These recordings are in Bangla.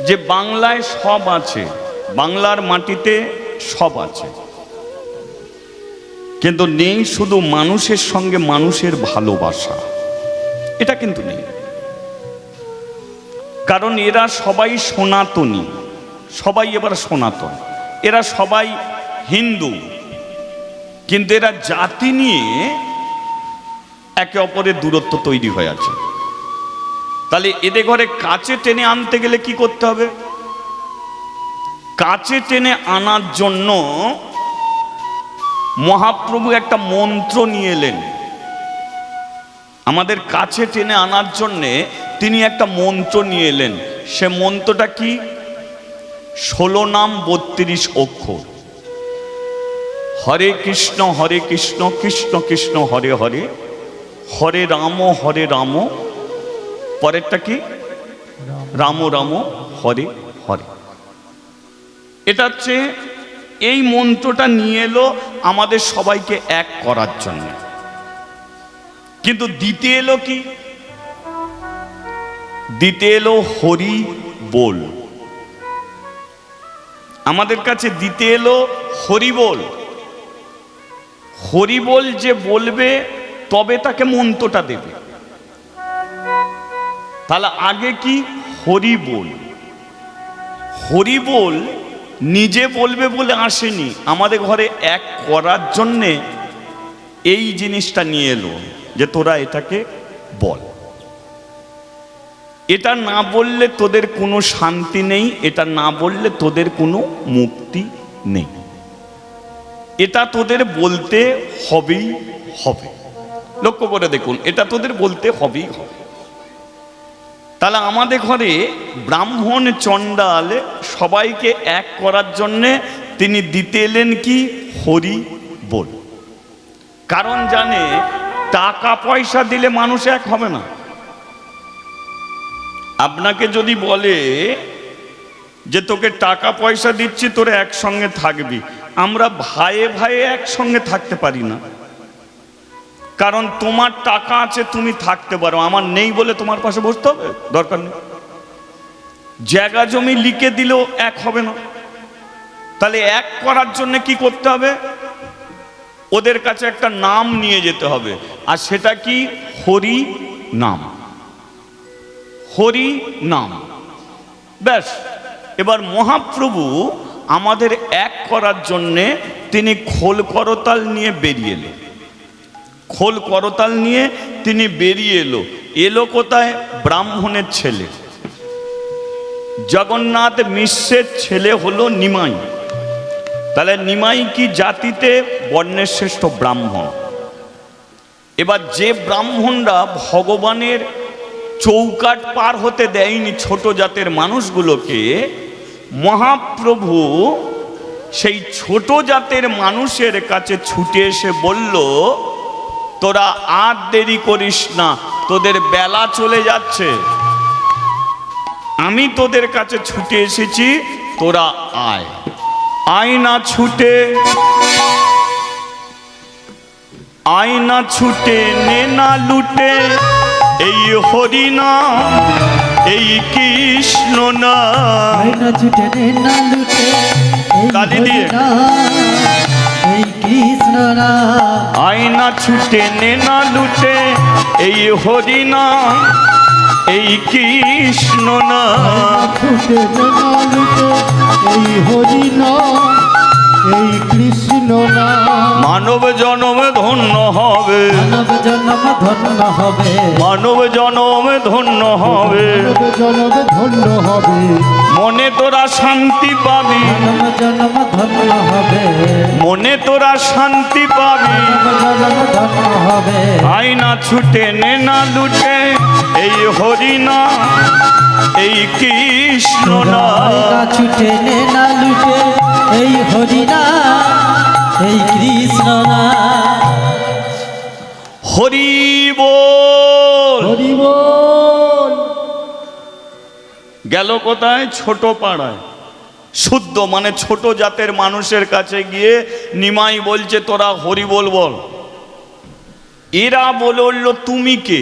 যে বাংলায় সব আছে, বাংলার মাটিতে সব আছে, কিন্তু নেই শুধু মানুষের সঙ্গে মানুষের ভালোবাসা। এটা কিন্তু নেই, কারণ এরা সবাই সনাতনী, সবাই এবার সনাতন, এরা সবাই হিন্দু, কিন্তু এরা জাতি নিয়ে একে অপরের দূরত্ব তৈরি হয়ে আছে। তাহলে এদের ঘরে কাছে টেনে আনতে গেলে কি করতে হবে? কাছে টেনে আনার জন্য মহাপ্রভু একটা মন্ত্র নিয়ে এলেন। আমাদের কাছে টেনে আনার জন্যে তিনি একটা মন্ত্র নিয়ে এলেন। সে মন্ত্রটা কি? 16 নাম 32 অক্ষর। হরে কৃষ্ণ কৃষ্ণ কৃষ্ণ হরে হরে, হরে রাম পরেরটা কি? রাম রাম হরে হরে। এটা হচ্ছে, এই মন্ত্রটা নিয়ে এলো আমাদের সবাইকে এক করার জন্য। কিন্তু দিতে এলো কি? দিতে এলো হরি বল। আমাদের কাছে দিতে এলো হরি বল। হরি বল যে বলবে তবে তাকে মন্ত্রটা দেবে। তাহলে আগে কি? হরি বল। হরি বল নিজে বলবে বলে আসেনি, আমাদের ঘরে এক করার জন্যে এই জিনিসটা নিয়ে এলো যে তোরা এটাকে বল। এটা না বললে তোদের কোনো শান্তি নেই, এটা না বললে তোদের কোনো মুক্তি নেই, এটা তোদের বলতে হবেই হবে। লক্ষ্য করে দেখুন, এটা তোদের বলতে হবেই হবে। তাহলে আমাদের ঘরে ব্রাহ্মণ চণ্ডাল সবাইকে এক করার জন্যে তিনি দিতে এলেন কি? হরি বল। কারণ জানে টাকা পয়সা দিলে মানুষ এক হবে না। আপনাকে যদি বলে যে তোকে টাকা পয়সা দিচ্ছি তোরা একসঙ্গে থাকবি, আমরা ভাইয়ে ভাইয়ে একসঙ্গে থাকতে পারি না। কারণ তোমার টাকা আছে, তুমি থাকতে পারো, আমার নেই বলে তোমার পাশে বসতে হবে? দরকার নেই। জায়গা জমি লিখে দিলেও এক হবে না। তাহলে এক করার জন্য কি করতে হবে? ওদের কাছে একটা নাম নিয়ে যেতে হবে, আর সেটা কি? হরি নাম। হরি নাম, ব্যাস। এবার মহাপ্রভু আমাদের এক করার জন্যে তিনি খোল করতাল নিয়ে বেরিয়ে এলেন। খোল করতাল নিয়ে তিনি বেরিয়ে এলো কোথায়? ব্রাহ্মণের ছেলে জগন্নাথ মিশ্রের ছেলে হলো নিমাই। তাহলে নিমাই কি জাতিতে? বর্ণের শ্রেষ্ঠ ব্রাহ্মণ। এবার যে ব্রাহ্মণরা ভগবানের চৌকাট পার হতে দেয়নি ছোট জাতের মানুষগুলোকে, মহাপ্রভু সেই ছোট জাতের মানুষের কাছে ছুটে এসে বলল, তোরা আর দেরি করিস না, তোদের বেলা চলে যাচ্ছে, আমি তোদের কাছে ছুটে এসেছি, তোরা আয়। আয় না ছুটে, আয় না ছুটে, নে না লুটে, এই হরি নাম, এই কৃষ্ণ নাম। আয় না ছুটে, নে না লুটে, তালি দিয়ে, এই কৃষ্ণ নাম। আয় না ছুটে, নে না লুটে, এই হরি নাম, এই কৃষ্ণ নাম। ছুটে, নে না লুটে, এই হরি নাম, এই কৃষ্ণ নাম। মানব জনম ধন্য হবে, মানব জন্ম ধন্য হবে, মানব জনম ধন্য হবে, মানব জন্ম ধন্য হবে, মনে তোরা শান্তি পাবি, মানব জন্ম ধন্য হবে, মনে তোরা শান্তি পাবি। মানব জন্ম ধন্য হবে। আয় না ছুটে, নে না লুটে, এই হরি নাম, এই কৃষ্ণ আয় না নাম। ছুটে, নে না লুটে, এই হরি নাম, এই কৃষ্ণ নাম। হরি বল। হরি বল। গেল কোথায়? ছোট পাড়ায়। শুদ্ধ মানে ছোট জাতের মানুষের কাছে গিয়ে নিমাই বলছে তোরা হরি বল বল। এরা বলল তুমি কে?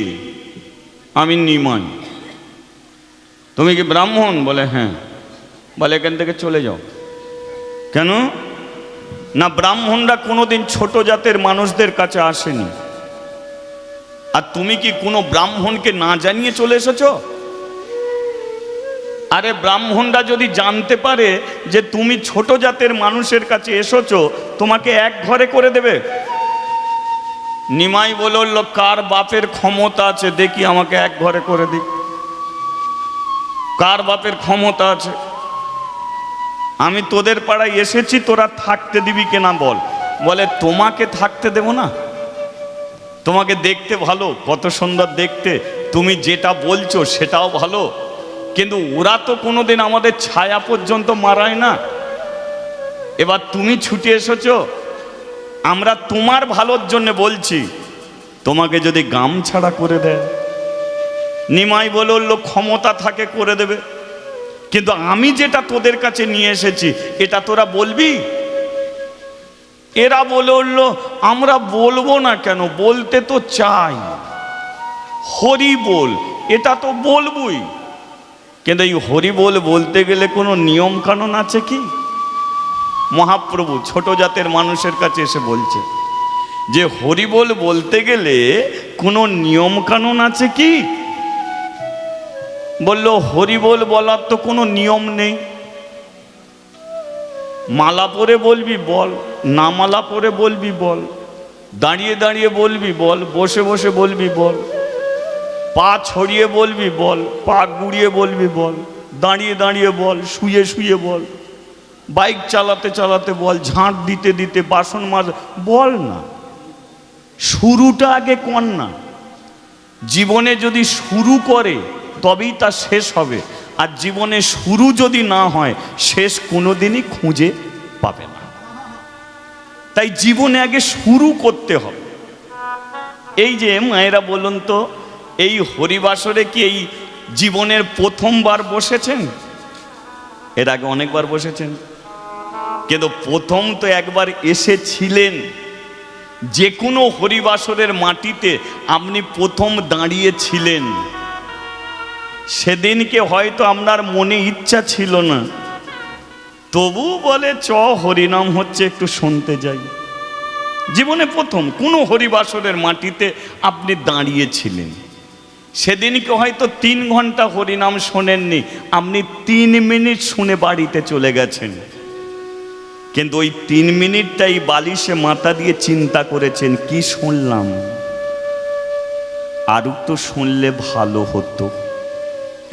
আমি নিমাই। তুমি কি ব্রাহ্মণ? বলে হ্যাঁ। বলে এখান থেকে চলে যাও। কেন না? ব্রাহ্মণরা কোনোদিন ছোট জাতের মানুষদের কাছে আসেনি। আর তুমি কি কোনো ব্রাহ্মণকে না জানিয়ে চলে এসেছো? আরে ব্রাহ্মণরা যদি জানতে পারে যে তুমি ছোট জাতের মানুষের কাছে এসেছো, তোমাকে এক ঘরে করে দেবে? নিমাই বলল, কার বাপের ক্ষমতা আছে দেখি আমাকে এক ঘরে করে দিক। কার বাপের ক্ষমতা আছে? আমি তোদের পাড়ায় এসেছি, তোরা থাকতে দিবি কিনা বল। বলে তোমাকে থাকতে দেব না, তোমাকে দেখতে ভালো, কত সুন্দর দেখতে, তুমি যেটা বলছো সেটাও ভালো, কিন্তু ওরা তো কোনোদিন আমাদের ছায়া পর্যন্ত মারায় না। এবার তুমি ছুটে এসেছো, আমরা তোমার ভালোর জন্য বলছি, তোমাকে যদি গামছাড়া করে দেয়। নিমাই বলল, ক্ষমতা থাকে করে দেবে, কিন্তু আমি যেটা তোদের কাছে নিয়ে এসেছি এটা তোরা বলবি? এরা বলল, আমরা বলবো না কেন, বলতে তো চাই, হরি বল, এটা তো বলবই, কিন্তু এই হরি বল বলতে গেলে কোনো নিয়ম কানুন আছে কি? মহাপ্রভু ছোট জাতের মানুষের কাছে এসে বলছে যে হরি বল বলতে গেলে কোনো নিয়ম কানুন আছে কি? বলল, হরি বল বলার তো কোনো নিয়ম নেই। মালা পরে বলবি বল, না মালা পরে বলবি বল, দাঁড়িয়ে দাঁড়িয়ে বলবি বল, বসে বসে বলবি বল, পা ছড়িয়ে বলবি বল, পা গুড়িয়ে বলবি বল, দাঁড়িয়ে দাঁড়িয়ে বল, শুয়ে শুয়ে বল, বাইক চালাতে চালাতে বল, ঝাঁট দিতে দিতে, বাসন মাজ বল না। শুরুটা আগে কর না। জীবনে যদি শুরু করে তবেই তা শেষ হবে, আর জীবনে শুরু যদি না হয় শেষ কোনোদিনই খুঁজে পাবে না। তাই জীবনে আগে শুরু করতে হবে। এই যে মায়েরা বলুন তো, এই হরিবাসরে কি এই জীবনের প্রথমবার বসেছেন? এর আগে অনেকবার বসেছেন, কিন্তু প্রথম তো একবার এসেছিলেন। যে কোনো হরিবাসরের মাটিতে আপনি প্রথম দাঁড়িয়েছিলেন, সেদিনকে হয়তো আপনার মনে ইচ্ছা ছিল না, তবু বলে চ হরিনাম হচ্ছে একটু শুনতে যাই। জীবনে প্রথম কোনো হরিবাসরের মাটিতে আপনি দাঁড়িয়েছিলেন, সেদিনকে হয়তো 3 ঘন্টা হরিনাম শোনেননি, আপনি 3 মিনিট শুনে বাড়িতে চলে গেছেন, কিন্তু ওই 3 মিনিটটাই বালিশে মাথা দিয়ে চিন্তা করেছেন, কি শুনলাম, আর একটু শুনলে ভালো হতো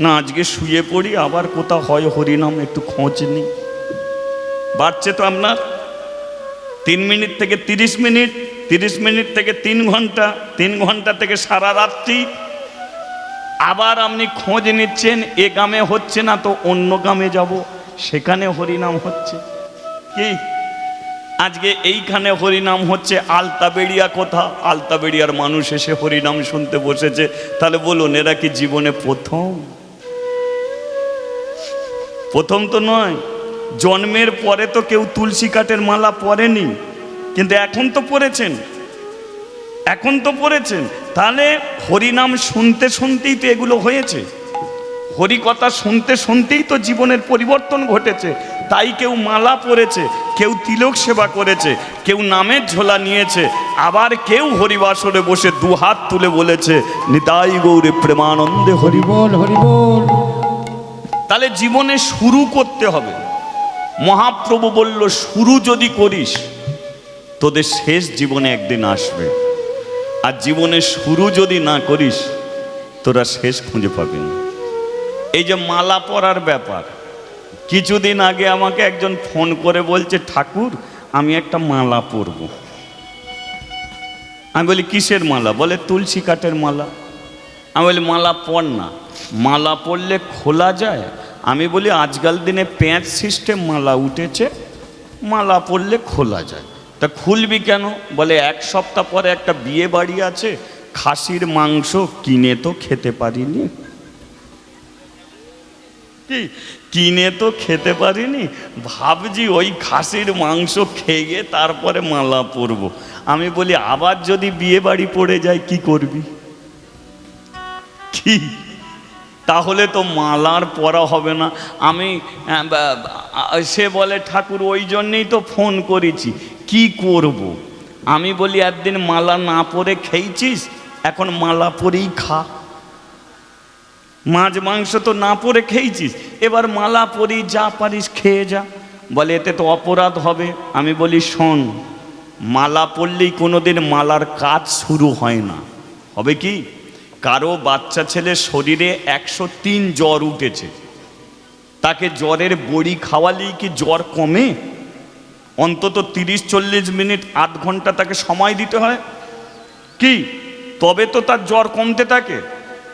না, আজকে শুয়ে পড়ি, আবার কোথাও হয় হরিনাম, একটু খোঁজ নিই। বাড়ছে তো আপনার 3 মিনিট থেকে 30 মিনিট, 30 মিনিট থেকে 3 ঘন্টা, 3 ঘন্টা থেকে সারা রাত্রি। আবার আপনি খোঁজ নিচ্ছেন, এ গ্রামে হচ্ছে না তো অন্য গ্রামে যাব, সেখানে হরিনাম হচ্ছে। কি আজকে এইখানে হরিনাম হচ্ছে, আলতাবেড়িয়া কোথা, আলতাবেড়িয়ার মানুষ এসে হরিনাম শুনতে বসেছে। তাহলে বলুন, এরা কি জীবনে প্রথম? প্রথম তো নয়। জন্মের পরে তো কেউ তুলসী কাঠের মালা পরেনি, কিন্তু এখন তো পড়েছেন, এখন তো পড়েছেন। তাহলে হরিনাম শুনতে শুনতেই তো এগুলো হয়েছে, হরি কথা শুনতে শুনতেই তো জীবনের পরিবর্তন ঘটেছে। তাই কেউ মালা পরেছে, কেউ তিলক সেবা করেছে, কেউ নামের ঝোলা নিয়েছে, আবার কেউ হরিবাসরে বসে 2 হাত তুলে বলেছে, নিতাই গৌরে প্রেমানন্দে হরি হরিবল হরিবল। তাহলে জীবনে শুরু করতে হবে। মহাপ্রভু বলল, শুরু যদি করিস তোদের শেষ জীবনে একদিন আসবে, আর জীবনে শুরু যদি না করিস তোরা শেষ খুঁজে পাবি না। এই যে মালা পরার ব্যাপার, কিছুদিন আগে আমাকে একজন ফোন করে বলছে, ঠাকুর আমি একটা মালা পরব। আমি বলি, কিসের মালা? বলে তুলসী কাঠের মালা। আমি বলি, মালা পর না, মালা পরলে খোলা যায়। আমি বলি, আজকাল দিনে প্যাঁচ সিস্টেম মালা উঠেছে, মালা পরলে খোলা যায়, তা খুলবি কেন? বলে 1 সপ্তাহ পরে একটা বিয়ে বাড়ি আছে, খাসির মাংস কিনে তো খেতে পারিনি। কি কিনে তো খেতে পারিনি, ভাবছি ওই খাসির মাংস খেয়ে তারপরে মালা পরব। আমি বলি, আবার যদি বিয়ে বাড়ি পড়ে যায় কি করবি? কি তাহলে তো মালার পরা হবে না। আমি সে বলে ঠাকুর ওই জন্যেই তো ফোন করেছি, কি করব। আমি বলি একদিন মালা না পরে খেয়েছিস, এখন মালা পরেই খা। মাছ মাংস তো না পরে খেয়েছিস, এবার মালা পরেই যা পারিস খেয়ে যা। বলে এতে তো অপরাধ হবে। আমি বলি শোন, মালা পরলেই কোনোদিন মালার কাজ শুরু হয় না। হবে কি, কারো বাচ্চা ছেলের শরীরে 103 জ্বর উঠেছে, তাকে জ্বরের বড়ি খাওয়ালেই কি জ্বর কমে? অন্তত 30-40 মিনিট, আধ ঘন্টা তাকে সময় দিতে হয় কি, তবে তো তার জ্বর কমতে থাকে।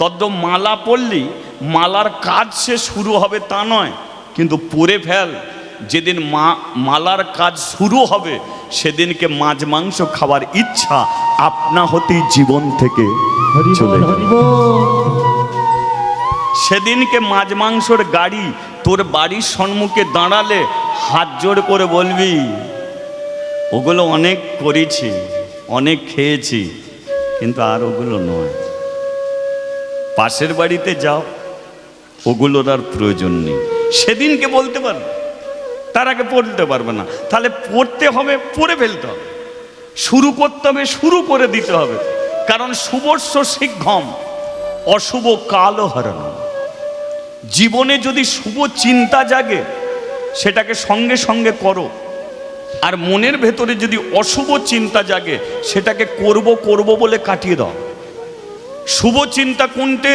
তদ্দ মালা পরলেই মালার কাজ সে শুরু হবে তা নয়, কিন্তু পরে ফেল। যেদিন মালার কাজ শুরু হবে সেদিনকে মাছ মাংস খাওয়ার ইচ্ছা আপনা হতেই জীবন থেকে চলে যাবে। সেদিনকে মাছ মাংসর গাড়ি তোর বাড়ির সম্মুখে দাঁড়ালে হাত জোড় করে বলবি ওগুলো অনেক করেছি, অনেক খেয়েছি, কিন্তু আর ওগুলো নয়। পাশের বাড়িতে যাও, ওগুলোর আর প্রয়োজন নেই। সেদিনকে বলতে পারবে, তার আগে পড়তে পারবে না। তাহলে পড়তে হবে, পড়ে ফেলতে হবে, শুরু করতে হবে, শুরু করে দিতে হবে। কারণ শুভস্য শীঘ্রম অশুভ কাল হরণ। জীবনে যদি শুভ চিন্তা জাগে সেটাকে সঙ্গে সঙ্গে করো, আর মনের ভেতরে যদি অশুভ চিন্তা জাগে সেটাকে করব করব বলে কাটিয়ে দাও। শুভ চিন্তা কোনটে?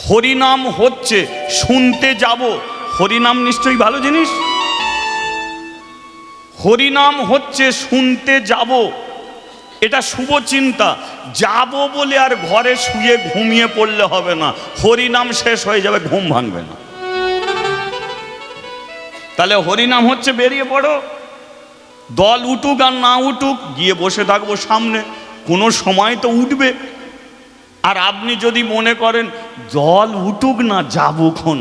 হরিনাম হচ্ছে, শুনতে যাব। হরিনাম নিশ্চয়ই ভালো জিনিস। হরিনাম হচ্ছে শুনতে যাব, এটা শুভ চিন্তা। যাব বলে আর ঘরে শুয়ে ঘুমিয়ে পড়লে হবে না, হরিনাম শেষ হয়ে যাবে, ঘুম ভাঙবে না। তাহলে হরিনাম হচ্ছে বেরিয়ে পড়ো। দল উঠুক আর না উঠুক, গিয়ে বসে থাকবো সামনে, কোনো সময় তো উঠবে। আর আপনি যদি মনে করেন দল উঠুক না, যাবক্ষণ,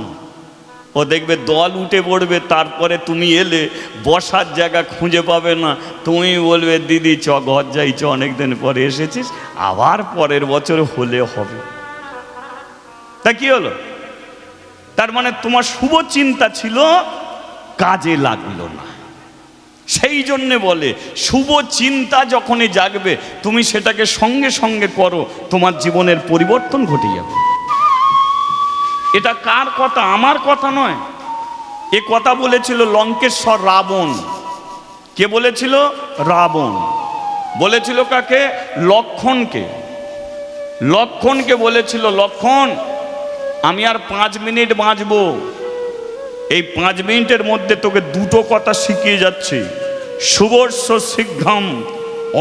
ও দেখবে দল উঠে পড়বে, তারপরে তুমি এলে বসার জায়গা খুঁজে পাবে না। তুমি বলবে দিদি চ ঘর যাই, চ অনেকদিন পরে এসেছিস, আবার পরের বছর হলে হবে। তা কি হলো? তার মানে তোমার শুভ চিন্তা ছিল, কাজে লাগলো না। সেই জন্যে বলে শুভ চিন্তা যখনই জাগবে তুমি সেটাকে সঙ্গে সঙ্গে করো, তোমার জীবনের পরিবর্তন ঘটে যাবে। এটা কার কথা? আমার কথা নয়। এ কথা বলেছিল লঙ্কেশ্বর রাবণ। কে বলেছিল? রাবণ বলেছিল। কাকে? লক্ষণকে। লক্ষণকে বলেছিল, লক্ষণ আমি আর 5 মিনিট বাঁচব, এই 5 মিনিটের মধ্যে তোকে দুটো কথা শিখিয়ে যাচ্ছি। শুভস্য শীঘ্রম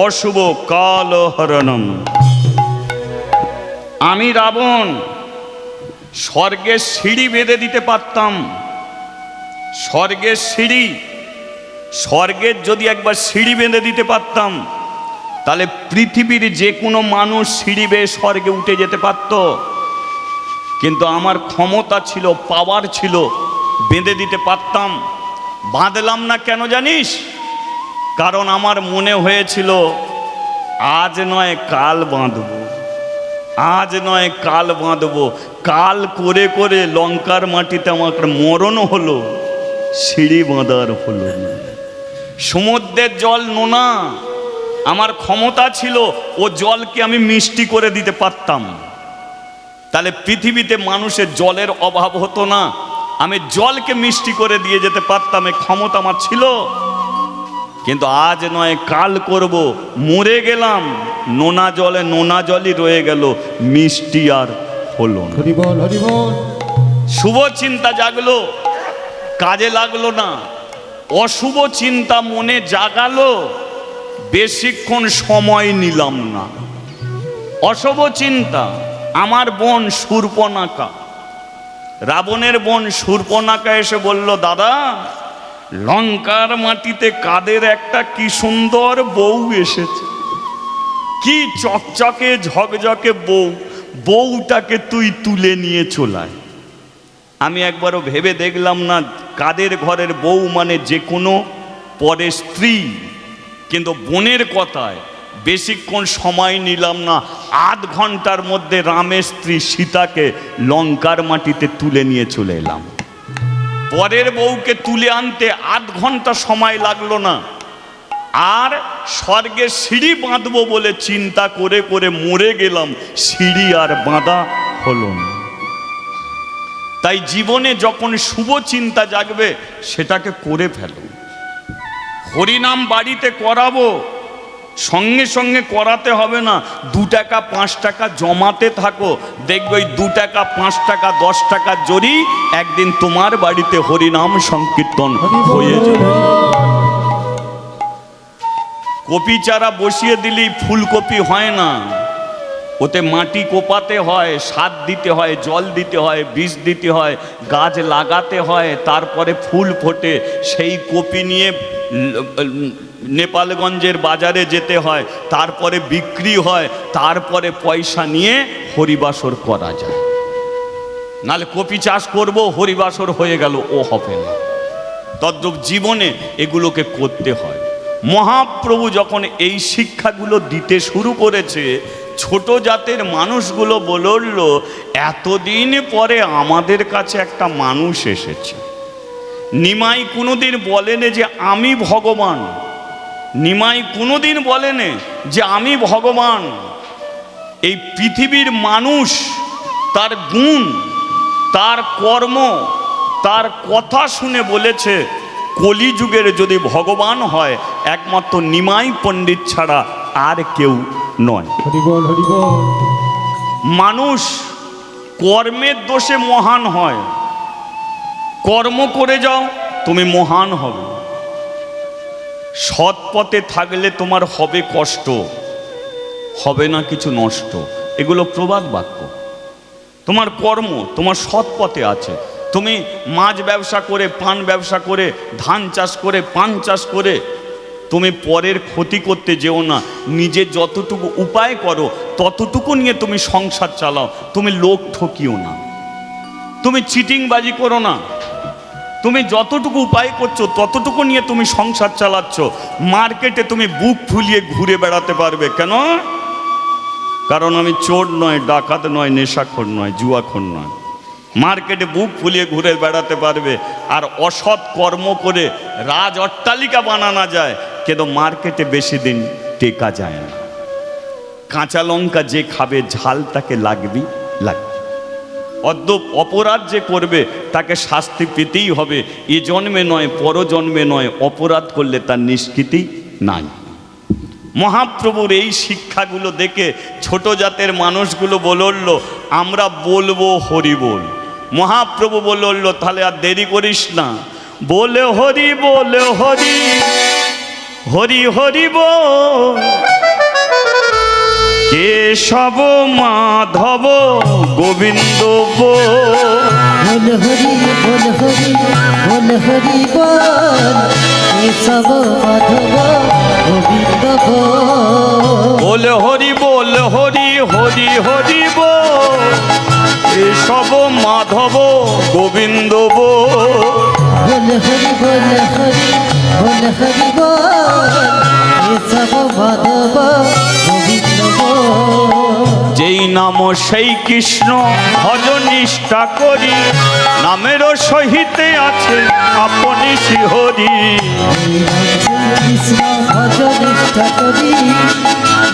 অশুভ কাল হরণম। আমি রাবণ স্বর্গের সিঁড়ি বেঁধে দিতে পারতাম। স্বর্গের সিঁড়ি, স্বর্গের যদি একবার সিঁড়ি বেঁধে দিতে পারতাম, তাহলে পৃথিবীর যে কোনো মানুষ সিঁড়ি বেয়ে স্বর্গে উঠে যেতে পারত। কিন্তু আমার ক্ষমতা ছিল, পাওয়ার ছিল, বেঁধে দিতে পারতাম। বাঁধলাম না কেন জানিস? কারণ আমার মনে হয়েছিল আজ নয় কাল বাঁধব, আজ নয় কাল বাঁধব। কাল করে করে লঙ্কার মাটিতে আমার মরণ হলো, সিঁড়ি বাঁধার হলো না। সমুদ্রের জল নোনা, আমার ক্ষমতা ছিল ও জলকে আমি মিষ্টি করে দিতে পারতাম। তাহলে পৃথিবীতে মানুষের জলের অভাব হতো না, আমি জলকে মিষ্টি করে দিয়ে যেতে পারতাম, এই ক্ষমতা আমার ছিল। কিন্তু আজ নয় কাল করব, মরে গেলাম, নোনা জলে নোনা জলই রয়ে গেল, মিষ্টি আর হলো না। হরিবল হরিবল। শুভ চিন্তা জাগলো, কাজে লাগলো না। অশুভ চিন্তা মনে জাগালো, বেশিক্ষণ সময় নিলাম না। অশুভ চিন্তা। আমার বোন শূর্পণখা, রাবণের বোন শূর্পণখা এসে বলল, দাদা লঙ্কার মাটিতে কাদের একটা কি সুন্দর বউ এসেছে, কি চকচকে ঝকঝকে বউ, বউটাকে তুই তুলে নিয়ে চলায়। আমি একবারও ভেবে দেখলাম না কাদের ঘরের বউ মানে যে কোনো পরের স্ত্রী, কিন্তু বোনের কথায় বেশিক্ষণ সময় নিলাম না, আধ ঘন্টার মধ্যে রামের স্ত্রী সীতাকে লঙ্কার মাটিতে তুলে নিয়ে চলে এলাম। পরের বউকে তুলে আনতে আধ ঘন্টা সময় লাগলো না। আর স্বর্গে সিঁড়ি বাঁধবো বলে চিন্তা করে করে মরে গেলাম, সিঁড়ি আর বাঁধা হলো না। তাই জীবনে যখন শুভ চিন্তা জাগবে সেটাকে করে ফেলো। হরিনাম বাড়িতে করাবো, সঙ্গে সঙ্গে করাতে হবে না। 2 টাকা 5 টাকা জমাতে থাকো, দেখবে ওই 2 টাকা 5 টাকা 10 টাকা জড়ি একদিন তোমার বাড়িতে হরিনাম সংকীর্তন হয়ে যাবে। কপি চারা বসিয়ে দিলেই ফুলকপি হয় না, ওতে মাটি কোপাতে হয়, সার দিতে হয়, জল দিতে হয়, বীজ দিতে হয়, গাছ লাগাতে হয়, তারপরে ফুল ফোটে। সেই কপি নিয়ে নেপালগঞ্জের বাজারে যেতে হয়, তারপরে বিক্রি হয়, তারপরে পয়সা নিয়ে হরিবাসর করা যায়। নালে কপি চাষ করব, হরিবাসর হয়ে গেল, ও হবে না। তদ্রূপ জীবনে এগুলোকে করতে হয়। মহাপ্রভু যখন এই শিক্ষাগুলো দিতে শুরু করেছে, ছোট জাতের মানুষগুলো বলল, এতদিন পরে আমাদের কাছে একটা মানুষ এসেছে। নিমাই কোনোদিন বলেনে যে আমি ভগবান, নিমাই কোনোদিন বলেনে যে আমি ভগবান। এই পৃথিবীর মানুষ তার গুণ, তার কর্ম, তার কথা শুনে বলেছে কলিযুগের যদি ভগবান হয় একমাত্র নিমাই পণ্ডিত ছাড়া আর কেউ নয়। হরি বল, হরি বল। মানুষ কর্মের দোষে মহান হয়। কর্ম করে যাও, তুমি মহান হবে। সৎ পথে থাকলে তোমার হবে কষ্ট, হবে না কিছু নষ্ট। এগুলো প্রবাদ বাক্য। তোমার কর্ম তোমার সৎ পথে আছে। তুমি মাছ ব্যবসা করে, পান ব্যবসা করে, ধান চাষ করে, পান চাষ করে তুমি পরের ক্ষতি করতে যেও না। নিজে যতটুকু উপায় করো ততটুকু নিয়ে তুমি সংসার চালাও। তুমি লোক ঠকিও না, তুমি চিটিংবাজি করো না। তুমি যতটুকু উপায় করছো ততটুকু নিয়ে তুমি সংসার চালাচ্ছ। মার্কেটে তুমি বুক ফুলিয়ে ঘুরে বেড়াতে পারবে। কেন? কারণ আমি চোর নয়, ডাকাত নয়, নেশাখোর নয়, জুয়াখোর নয়। মার্কেটে বুক ফুলিয়ে ঘুরে বেড়াতে পারবে। আর অসৎ কর্ম করে রাজ অট্টালিকা বানানো যায়, কিন্তু মার্কেটে বেশি দিন টেকা যায় না। কাঁচা লঙ্কা যে খাবে ঝাল তাকে লাগবে। অদ্যপ অপরাধ যে করবে তাকে শাস্তি পেতেই হবে। এ জন্মে নয়, পরজন্মে নয়। অপরাধ করলে তার নিষ্কৃতি নাই। মহাপ্রভুর এই শিক্ষাগুলো দেখে ছোট জাতের মানুষগুলো বলল, আমরা বলবো হরি বল। মহাপ্রভু বলল, তাহলে আর দেরি করিস না, বলে হরি, বলে হরি, হরি হরি বল। কেশব মাধব গোবিন্দ বল, হরি বল, হরি বল, হরি বল। কেশব মাধব গোবিন্দ বল হরি বল, হরি হরি হরি বল। কেশব মাধব গোবিন্দ বল, হরি বল, হরি বল, হরি বল। কেশব মাধব গোবিন্দ বল। যেই নাম সেই কৃষ্ণ ভজ নিষ্ঠা করি, নামেরও সহিতে আছে আপনি শ্রীহরি। কৃষ্ণ ভজ নিষ্ঠা করি,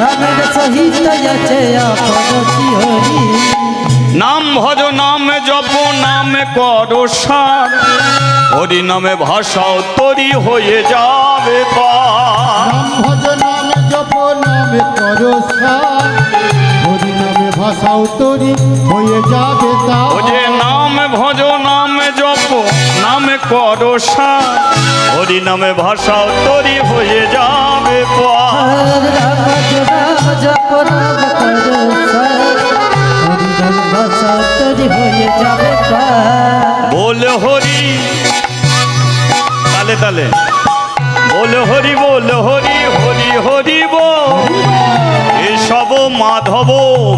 নামের সহিত আছে আপন শ্রীহরি। নাম ভজ, নামে জপ, নামে করো সার, হরি নামে ভাষাও তরি হয়ে যাবে পার। নাম ভজ, নামে জপ, নামে করো সার, হরি নামে ভাষাও তরি হয়ে যাবে তার। ও যে নাম ভজ, নামে জপ, নামে করো সার, হরি নামে ভাষাও তরি হয়ে যাবে পার। রাম রাম জপ রাম করো সার, হরি নাম ভাষা তরি হয়ে যাবে পার। বলে হরি, তালে তালে বলে হরি, বলে হরি, হরি হরি বল। এসব মাধব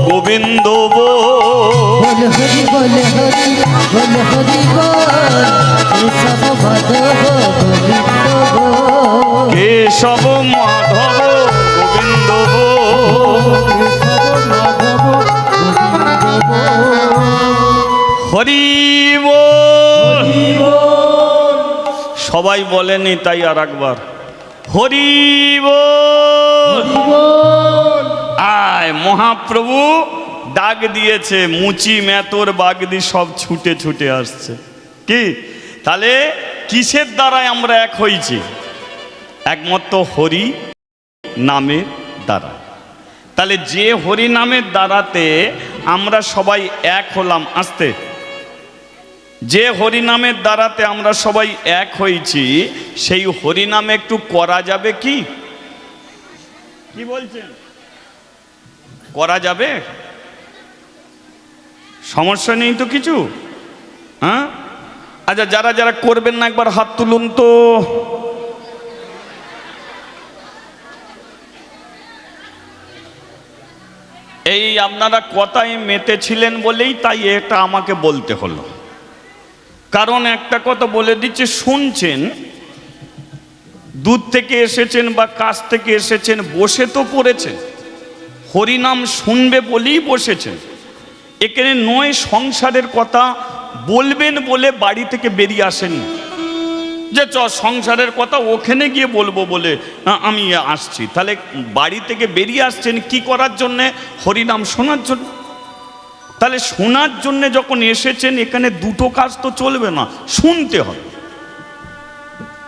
গোবিন্দ বল, বল হরি বল, হরি বল, হরি বল। এসব মাধব গোবিন্দ বল। কেশব মাধব গোবিন্দ বল। হরি বল। সবাই বলেনি, তাই আর একবার হরি বল। আয় মহাপ্রভু ডাক দিয়েছে, মুচি মেতর বাগদি সব ছুটে ছুটে আসছে। কি তাহলে কিসের দ্বারায় আমরা এক হয়েছি? একমাত্র হরি নামের দ্বারা। তাহলে যে হরি নামের দ্বারাতে আমরা সবাই এক হলাম, আসতে যে হরি নামের দ্বারাতে আমরা সবাই এক হয়েছি, সেই হরি নামে একটু করা যাবে কি? কি বলছেন, করা যাবে? সমস্যা নেই তো কিছু? হ্যাঁ, আচ্ছা যারা যারা করবেন না একবার হাত তুলুন তো। এই আপনারা কথায় মেতেছিলেন বলেই তাই এটা আমাকে বলতে হলো। কারণ একটা কথা বলে দিচ্ছে, শুনছেন, দূর থেকে এসেছেন বা কাছ থেকে এসেছেন, বসে তো পড়েছেন, হরিনাম শুনবে বলেই বসেছেন। এখানে নয় সংসারের কথা বলবেন বলে বাড়ি থেকে বেরিয়ে আসেন যে সংসারের কথা ওখানে গিয়ে বলবো বলে আমি আসছি। তাহলে বাড়ি থেকে বেরিয়ে আসছেন কি করার জন্যে? হরিনাম শোনার জন্য। তাহলে শোনার জন্য যখন এসেছেন, এখানে দুটো কাজ তো চলবে না, শুনতে হবে।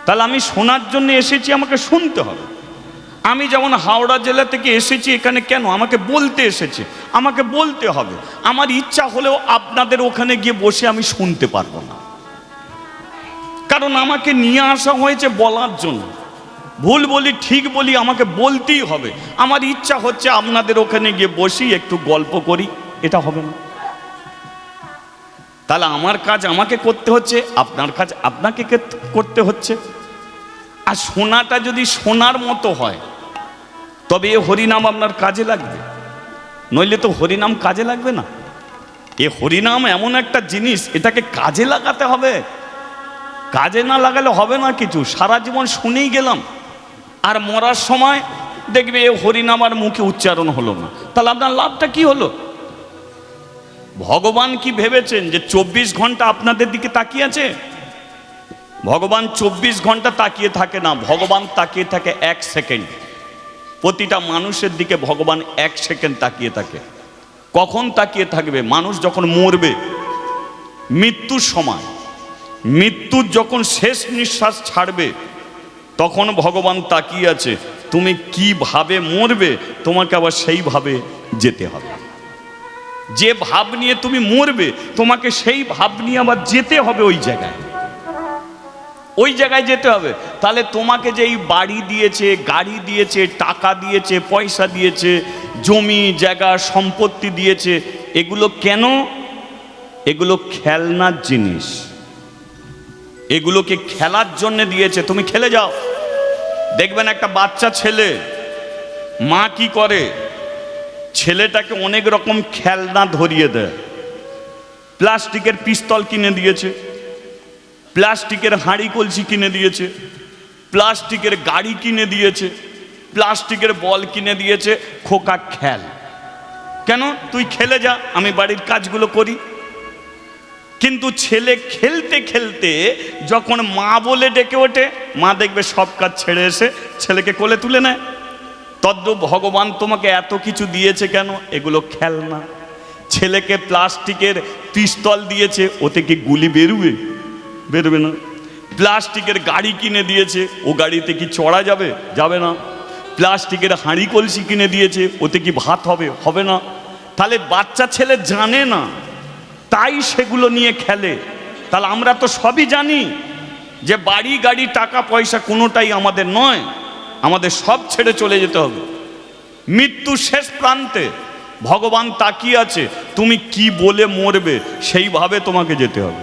তাহলে আমি শোনার জন্য এসেছি, আমাকে শুনতে হবে। আমি যেমন হাওড়া জেলা থেকে এসেছি এখানে, কেন? আমাকে বলতে এসেছি, আমাকে বলতে হবে। আমার ইচ্ছা হলেও আপনাদের ওখানে গিয়ে বসে আমি শুনতে পারবো না, কারণ আমাকে নিয়ে আসা হয়েছে বলার জন্য। ভুল বলি ঠিক বলি, আমাকে বলতেই হবে। আমার ইচ্ছা হচ্ছে আপনাদের ওখানে গিয়ে বসি, একটু গল্প করি, এটা হবে না। তাহলে আমার কাজ আমাকে করতে হচ্ছে, আপনার কাজ আপনাকে করতে হচ্ছে। আর শোনাটা যদি শোনার মতো হয়, তবে এ হরিনাম আপনার কাজে লাগবে, নইলে তো হরিনাম কাজে লাগবে না। এ হরিনাম এমন একটা জিনিস, এটাকে কাজে লাগাতে হবে। কাজে না লাগালে হবে না কিছু। সারা জীবন শুনেই গেলাম, আর মরার সময় দেখবে এ হরিনাম আর মুখে উচ্চারণ হলো না, তাহলে আপনার লাভটা কি হলো? ভগবান কি ভেবেছেন যে 24 ঘন্টা আপনাদের দিকে তাকিয়ে আছে? ভগবান 24 ঘন্টা তাকিয়ে থাকে না, ভগবান তাকিয়ে থাকে 1 সেকেন্ড। প্রতিটা মানুষের দিকে ভগবান 1 সেকেন্ড তাকিয়ে থাকে। কখন তাকিয়ে থাকবে? মানুষ যখন মরবে, মৃত্যুর সময়, মৃত্যুর যখন শেষ নিঃশ্বাস ছাড়বে, তখন ভগবান তাকিয়ে আছে। তুমি কিভাবে মরবে, তোমাকে আবার সেইভাবে যেতে হবে। যে ভাব নিয়ে তুমি মরবে, তোমাকে সেই ভাব নিয়ে আবার যেতে হবে ওই জায়গায়, ওই জায়গায় যেতে হবে। তাহলে তোমাকে যে এই বাড়ি দিয়েছে, গাড়ি দিয়েছে, টাকা দিয়েছে, পয়সা দিয়েছে, জমি জায়গা সম্পত্তি দিয়েছে, এগুলো কেন? এগুলো খেলনার জিনিস, এগুলোকে খেলার জন্য দিয়েছে। তুমি খেলে যাও। দেখবেন একটা বাচ্চা ছেলে, মা কি করে, ছেলেটাকে অনেক রকম খেলনা ধরিয়ে দেয়। প্লাস্টিকের পিস্তল কিনে দিয়েছে, প্লাস্টিকের হাঁড়ি কলসি কিনে দিয়েছে, প্লাস্টিকের গাড়ি কিনে দিয়েছে, প্লাস্টিকের বল কিনে দিয়েছে। খোকা খেল, কেন? তুই খেলে যা, আমি বাড়ির কাজগুলো করি। কিন্তু ছেলে খেলতে খেলতে যখন মা বলে ডেকে ওঠে, মা দেখবে সব কাজ ছেড়ে এসে ছেলেকে কোলে তুলে নেয়। তদ্রূপ ভগবান তোমাকে এত কিছু দিয়েছে কেন? এগুলো খেলনা। ছেলেকে প্লাস্টিকের পিস্তল দিয়েছে, ওতে কি গুলি বেরোবে? বেরোবে না। প্লাস্টিকের গাড়ি কিনে দিয়েছে, ও গাড়িতে কি চড়া যাবে? যাবে না। প্লাস্টিকের হাঁড়ি কলসি কিনে দিয়েছে, ওতে কি ভাত হবে? হবে না। তাহলে বাচ্চা ছেলে জানে না, তাই সেগুলো নিয়ে খেলে। তাহলে আমরা তো সবই জানি যে বাড়ি গাড়ি টাকা পয়সা কোনোটাই আমাদের নয়, আমাদের সব ছেড়ে চলে যেতে হবে। মৃত্যু শেষ প্রান্তে ভগবান তাকিয়ে আছে, তুমি কি বলে মরবে সেইভাবে তোমাকে যেতে হবে।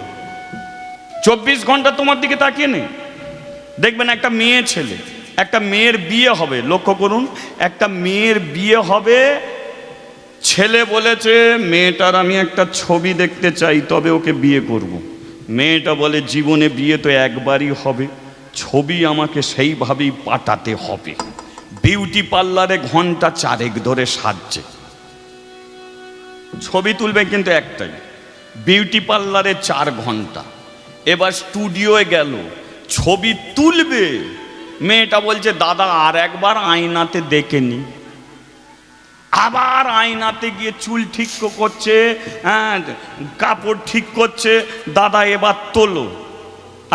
24 ঘন্টা তোমার দিকে তাকিয়ে নেই। দেখবেন একটা মেয়ে ছেলে, একটা মেয়ের বিয়ে হবে, লক্ষ্য করুন, একটা মেয়ের বিয়ে হবে। ছেলে বলেছে মেয়েটার আমি একটা ছবি দেখতে চাই, তবে ওকে বিয়ে করব। মেয়েটা বলে জীবনে বিয়ে তো একবারই হবে, ছবি আমাকে সেইভাবেই পাঠাতে হবে। বিউটি পার্লারে ঘন্টা 4 ধরে সাজছে, ছবি তুলবে কিন্তু একটাই, বিউটি পার্লারে 4 ঘন্টা, এবার স্টুডিওয়ে গেল, ছবি তুলবে। মেয়েটা বলছে দাদা আর একবার আয়নাতে দেখে নি। আবার আয়নাতে গিয়ে চুল ঠিক করছে, হ্যাঁ কাপড় ঠিক করছে। দাদা এবার তোলো।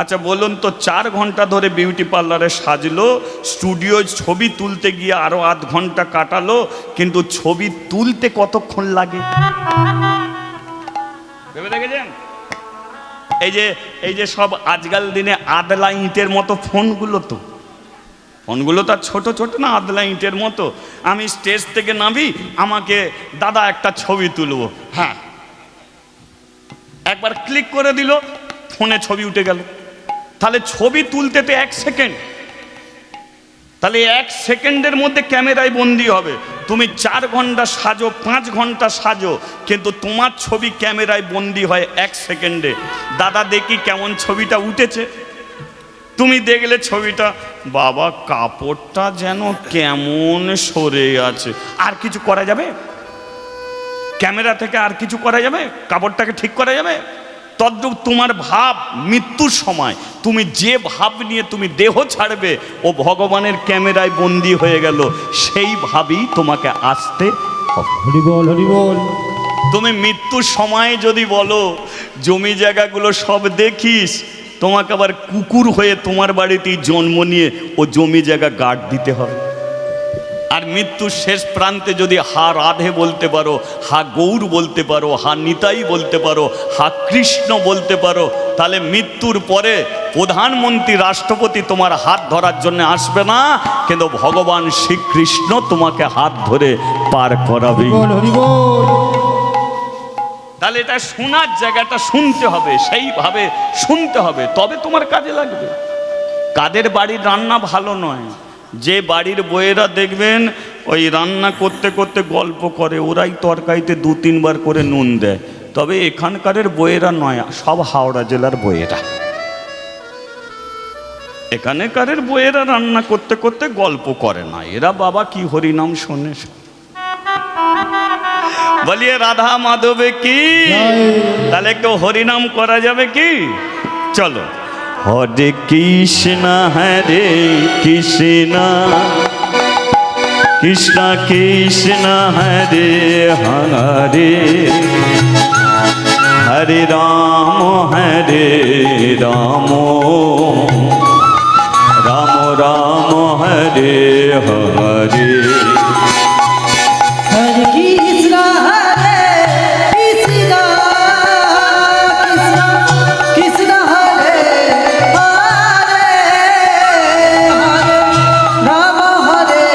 আচ্ছা বলুন তো, 4 ঘন্টা ধরে বিউটি পার্লারে সাজলো, স্টুডিও ছবি তুলতে গিয়ে আরো আধ ঘন্টা কাটালো, কিন্তু ছবি তুলতে কতক্ষণ লাগে ভেবে দেখেছেন? এই যে সব আজকাল দিনে আদলা ইঁটের মতো ফোনগুলো তো আর ছোট ছোট না, আদলা ইঁটের মতো। আমি স্টেজ থেকে নামি, আমাকে দাদা একটা ছবি তুলবো, হ্যাঁ একবার ক্লিক করে দিল, ফোনে ছবি উঠে গেল। তাহলে ছবি তুলতে তো 1 সেকেন্ড, তাহলে 1 সেকেন্ডের মধ্যে ক্যামেরায় বন্দি হবে। তুমি 4 ঘন্টা সাজো, 5 ঘন্টা সাজো, কিন্তু তোমার ছবি ক্যামেরায় বন্দি হয় 1 সেকেন্ডে। দাদা দেখি কেমন ছবিটা উঠেছে। তুমি দেখলে ছবিটা, বাবা কাপড়টা যেন কেমন সরে আছে। আর কিছু করা যাবে? ক্যামেরা থেকে আর কিছু করা যাবে? কাপড়টাকে ঠিক করা যাবে? তদ্রূপ তোমার ভাব, মৃত্যুর সময় তুমি যে ভাব নিয়ে তুমি দেহ ছাড়বে, ও ভগবানের ক্যামেরায় বন্দি হয়ে গেল। সেই ভাবই তোমাকে আসতে হবে। হরি বল, হরি বল। তুমি মৃত্যুর সময় যদি বলো জমি জায়গাগুলো সব দেখিস, তোমাকে আবার কুকুর হয়ে তোমার বাড়িতেই জন্ম নিয়ে ও জমি জায়গা গার্ড দিতে হবে। আর মৃত্যুর শেষ প্রান্তে যদি হা রাধে বলতে পারো, হা গৌর বলতে পারো, হা নিতাই বলতে পারো, হা কৃষ্ণ বলতে পারো, তাহলে মৃত্যুর পরে প্রধানমন্ত্রী রাষ্ট্রপতি তোমার হাত ধরার জন্য আসবে না, কিন্তু ভগবান শ্রীকৃষ্ণ তোমাকে হাত ধরে পার করাবে। হরি বল, হরি বল। তাহলে এটা শোনার জায়গাটা শুনতে হবে, সেইভাবে শুনতে হবে, তবে তোমার কাজে লাগবে। কাদের বাড়ির রান্না ভালো নয়, যে বাড়ির বউয়েরা দেখবেন ওই রান্না করতে করতে গল্প করে, ওরাই তরকারিতে 2-3 বার করে নুন দেয়, তবে এখানকারের বউয়েরা নয়, সব হাওড়া জেলার বউয়েরা। এখানকারের বউয়েরা রান্না করতে করতে গল্প করে না, এরা বাবা কি হরিনাম শোনে। বলিয়ে রাধা মাধবে কি? তাহলে একটু হরিনাম করা যাবে কি? চলো। হরে কৃষ্ণ হরে কৃষ্ণ কৃষ্ণ কৃষ্ণ হরে হরে, হরে রাম রাম রাম হরে হরে। হরে কৃষ্ণ হরে কৃষ্ণ কৃষ্ণ কৃষ্ণ হরে হরে, হরে রাম হরে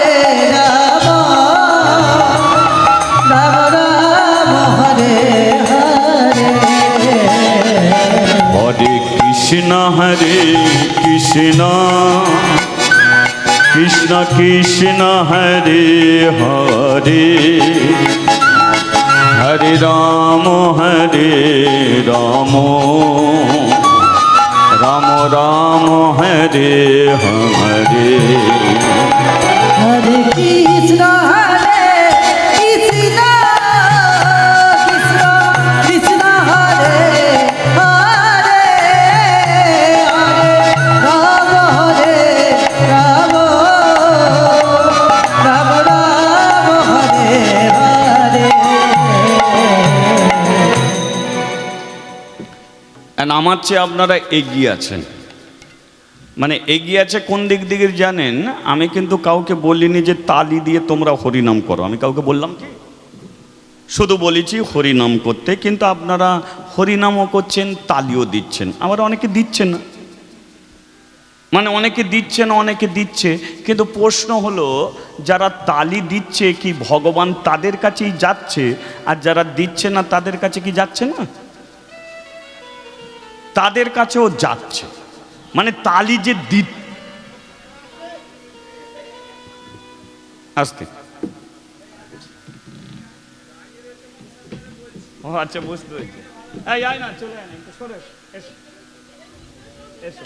রাম রাম রাম হরে হরে। হরে কৃষ্ণ কৃষ্ণ কৃষ্ণ হরে হরে, হরে রাম রাম রাম হরে হরে। হরে কৃষ্ণ হরে কৃষ্ণ কৃষ্ণ কৃষ্ণ হরে হরে, হরে রাম রাম রাম রাম হরে হরে। আমার চেয়ে আপনারা এগিয়ে আছেন, মানে এগিয়ে আছে কোন দিক দিকে জানেন? আমি কিন্তু কাউকে বলিনি যে তালি দিয়ে তোমরা হরিনাম করো, আমি কাউকে বললাম কি? শুধু বলেছি হরিনাম করতে, কিন্তু আপনারা হরিনামও করছেন, তালিও দিচ্ছেন, আবার অনেকে দিচ্ছেন না। মানে অনেকে দিচ্ছে না, অনেকে দিচ্ছে, কিন্তু প্রশ্ন হলো যারা তালি দিচ্ছে কি ভগবান তাদের কাছেই যাচ্ছে, আর যারা দিচ্ছে না তাদের কাছে কি যাচ্ছে না? তাদের কাছেও যাচ্ছে। মানে তালি যে আসতে, ও আচ্ছা বুঝতে পেরেছি। এই আয় না, চলে আয় না, একটু সরে এসো, এসো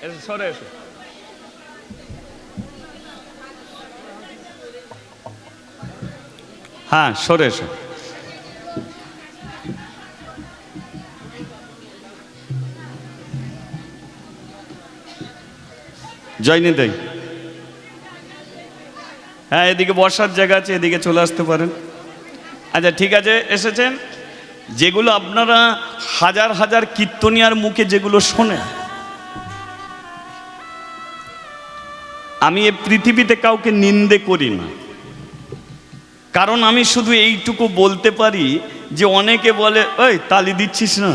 এসো, সরে এসো। হ্যাঁ সরে এসো। জয়নি দেই। হ্যাঁ, এদিকে বসার জায়গা আছে, এদিকে চলে আসতে পারেন। আচ্ছা ঠিক আছে, এসেছেন। যেগুলো আপনারা হাজার হাজার কীর্তনিয়ার মুখে যেগুলো শোনেন, আমি এই পৃথিবীতে কাউকে নিন্দে করি না, কারণ আমি শুধু এইটুকু বলতে পারি যে অনেকে বলে ওই তালি দিচ্ছিস না,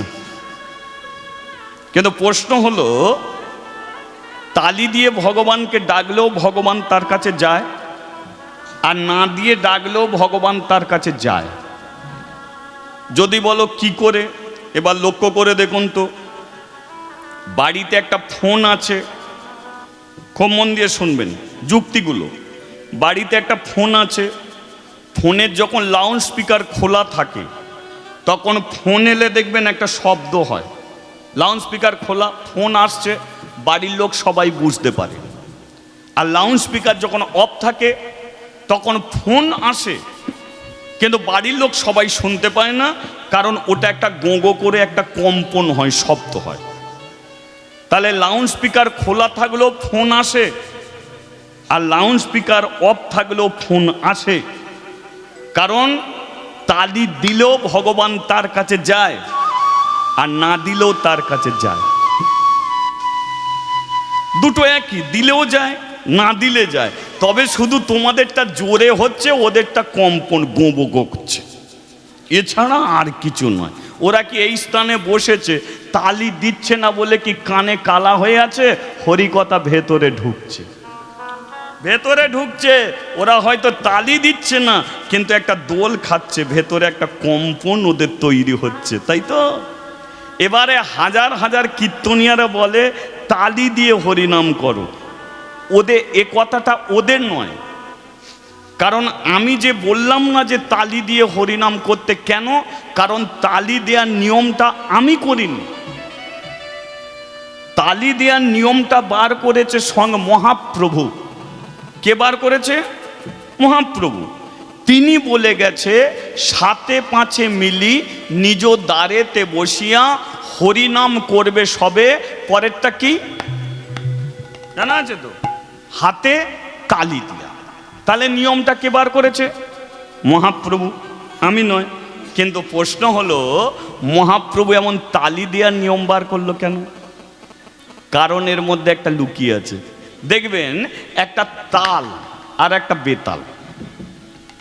কিন্তু প্রশ্ন হলো তালি দিয়ে ভগবানকে ডাকলেও ভগবান তার কাছে যায়, আর না দিয়ে ডাকলেও ভগবান তার কাছে যায়। যদি বলো কি করে, এবার লক্ষ্য করে দেখুন তো, বাড়িতে একটা ফোন আছে, খুব মন দিয়ে শুনবেন যুক্তিগুলো। বাড়িতে একটা ফোন আছে, ফোনের যখন লাউড স্পিকার খোলা থাকে তখন ফোন এলে দেখবেন একটা শব্দ হয়, লাউড স্পিকার খোলা, ফোন আসছে, বাড়ির লোক সবাই বুঝতে পারে। আর লাউড স্পিকার যখন অফ থাকে তখন ফোন আসে কিন্তু বাড়ির লোক সবাই শুনতে পায় না, কারণ ওটা একটা গোঁ করে একটা কম্পন হয়, শব্দ হয়। তাহলে লাউড স্পিকার খোলা থাকলেও ফোন আসে, আর লাউড স্পিকার অফ থাকলেও ফোন আসে, কারণ তালি দিলেও ভগবান তার কাছে যায়, আর না দিলেও তার কাছে যায়। দুটো একই, দিলেও যায় না দিলে যায়, তবে শুধু তোমাদেরটা জোরে হচ্ছে, ওদেরটা কম্পন গোঁ করছে, এছাড়া আর কিছু নয়। ওরা কি এই স্থানে বসেছে, তালি দিচ্ছে না বলে কি কানে কালা হয়ে আছে? হরিকথা ভেতরে ঢুকছে, ভেতরে ঢুকছে। ওরা হয়তো তালি দিচ্ছে না, কিন্তু একটা দোল খাচ্ছে, ভেতরে একটা কম্পন ওদের তৈরি হচ্ছে, তাই তো? এবারে হাজার হাজার কীর্তনিয়ারা বলে তালি দিয়ে হরিনাম করো, ওদের এ কথাটা ওদের নয়। কারণ আমি যে বললাম না যে তালি দিয়ে হরিনাম করতে, কেন? কারণ তালি দেওয়ার নিয়মটা আমি করিনি, তালি দেওয়ার নিয়মটা বার করেছে স্বয়ং মহাপ্রভু। কে বার করেছে? মহাপ্রভু। তিনি বলে গেছে, সাতে পাঁচে মিলি নিজ দ্বারেতে বসিয়া হরিনাম করবে সবে। পরেরটা কি জানা আছে তো? হাতে তালি দিয়া। তাহলে নিয়মটা কে বার করেছে? মহাপ্রভু, আমি নয়। কিন্তু প্রশ্ন হলো, মহাপ্রভু এমন তালি দেওয়ার নিয়ম বার করলো কেন? কারণ এর মধ্যে একটা লুকিয়ে আছে। দেখবেন একটা তাল আর একটা বেতাল,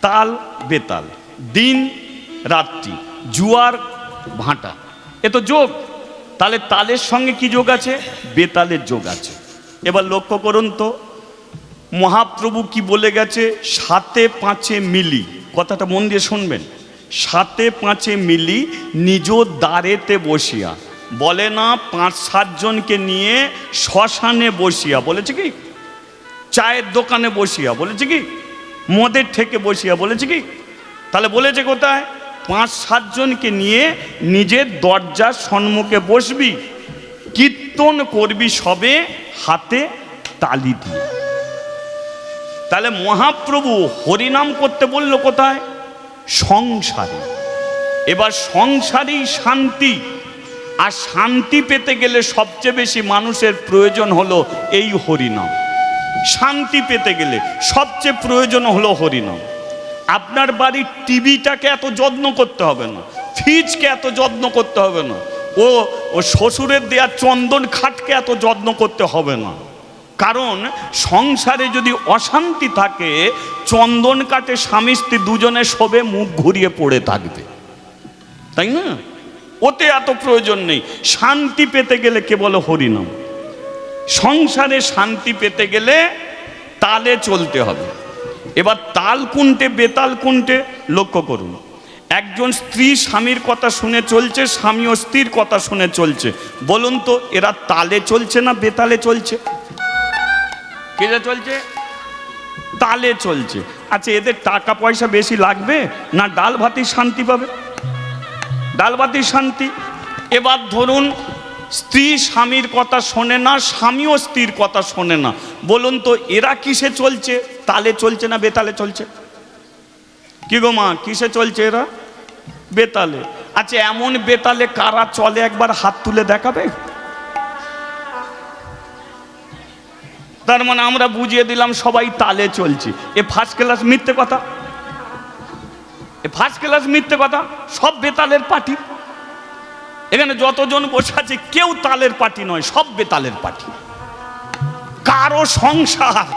তাল বেতাল, দিন রাত্রি, জুয়ার ভাঁটা, এ তো যোগ। তাহলে তালের সঙ্গে কি যোগ আছে? বেতালের যোগ আছে। এবার লক্ষ্য করুন তো, মহাপ্রভু কি বলে গেছে? সাতে পাঁচে মিলি, কথাটা মন দিয়ে শুনবেন। সাতে পাঁচে মিলি নিজ দ্বারেতে বসিয়া, বলে না 5-7 জনকে নিয়ে শ্মশানে বসিয়া, বলেছে কি? চায়ের দোকানে বসিয়া, বলেছে কি? মদের থেকে বসিয়া, বলেছে কি? তাহলে বলেছে কোথায়? 5-7 জনকে নিয়ে নিজের দরজার সম্মুখে বসবি, কীর্তন করবি সবে হাতে তালি দিয়ে। তাহলে মহাপ্রভু হরিনাম করতে বলল কোথায়? সংসারে। এবার সংসারেই শান্তি, আর শান্তি পেতে গেলে সবচেয়ে বেশি মানুষের প্রয়োজন হলো এই হরিনাম। শান্তি পেতে গেলে সবচেয়ে প্রয়োজন হলো হরিনাম। আপনার বাড়ির টিভিটাকে এত যত্ন করতে হবে না, ফ্রিজকে এত যত্ন করতে হবে না, ও শ্বশুরের দেয়া চন্দন খাটকে এত যত্ন করতে হবে না। কারণ সংসারে যদি অশান্তি থাকে, চন্দন কাটে স্বামী স্ত্রী দুজনে শোবে, মুখ ঘুরিয়ে পড়ে থাকবে, তাই না? ওতে এত প্রয়োজন নেই। শান্তি পেতে গেলে কেবল হরিনাম। সংসারে শান্তি পেতে গেলে তালে চলতে হবে। এবার তাল কোনটে বেতাল কোনটে লক্ষ্য করুন। একজন স্ত্রী স্বামীর কথা শুনে চলছে, স্বামীও স্ত্রীর কথা শুনে চলছে। বলুন তো, এরা তালে চলছে না বেতালে চলছে? কেজে চলছে? তালে চলছে। আচ্ছা, এদের টাকা পয়সা বেশি লাগবে না ডাল ভাতের শান্তি পাবে? ডাল ভাতের শান্তি। এবার ধরুন স্ত্রী স্বামীর কথা শোনে না, স্বামীও স্ত্রীর কথা শোনে না। বলুন তো, এরা কিসে চলছে? তালে চলছে না বেতালে চলছে? কি গো মা, কিসে চলছে এরা? বেতালে। আচ্ছা, এমন বেতালে কারা চলে একবার হাত তুলে দেখাবে? তার মানে আমরা বুঝিয়ে দিলাম সবাই তালে চলছি। এ ফার্স্ট ক্লাস মিথ্যে কথা, এ ফার্স্ট ক্লাস মিথ্যে কথা। সব বেতালের পার্টি। এখানে যতজন বসে আছে কেউ তালের পার্টি নয়, সব বেতালের পার্টি। কারো সংসার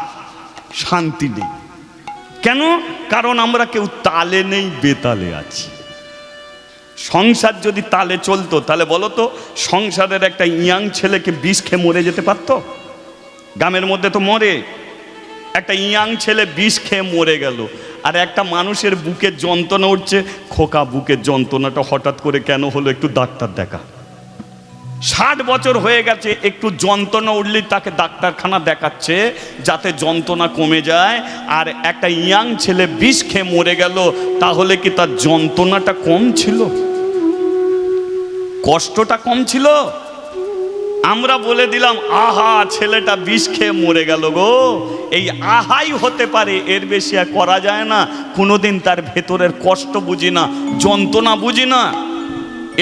শান্তি নেই। কেন? কারণ আমরা কেউ তালে নেই, বেতালে আছি। সংসার যদি তালে চলতো তাহলে বলো তো, সংসারের একটা ইয়াং ছেলেকে বিষ খেয়ে মরে যেতে পারতো? গ্রামের মধ্যে তো মরে। একটা ইয়াং ছেলে বিষ খেয়ে মরে গেল, আর একটা মানুষের বুকের যন্ত্রণা উঠছে, খোকা বুকের যন্ত্রণাটা হঠাৎ করে কেন হলো, একটু ডাক্তার দেখা। 60 বছর হয়ে গেছে, একটু যন্ত্রণা উঠলেই তাকে ডাক্তারখানা দেখাচ্ছে যাতে যন্ত্রণা কমে যায়। আর একটা ইয়াং ছেলে বিষ খেয়ে মরে গেল, তাহলে কি তার যন্ত্রণাটা কম ছিল? কষ্টটা কম ছিল? আমরা বলে দিলাম আহা ছেলেটা বিষ খেয়ে মরে গেল গো। এই আহাই হতে পারে, এর বেশি আর করা যায় না। কোনোদিন তার ভেতরের কষ্ট বুঝি না, যন্ত্রণা বুঝি না।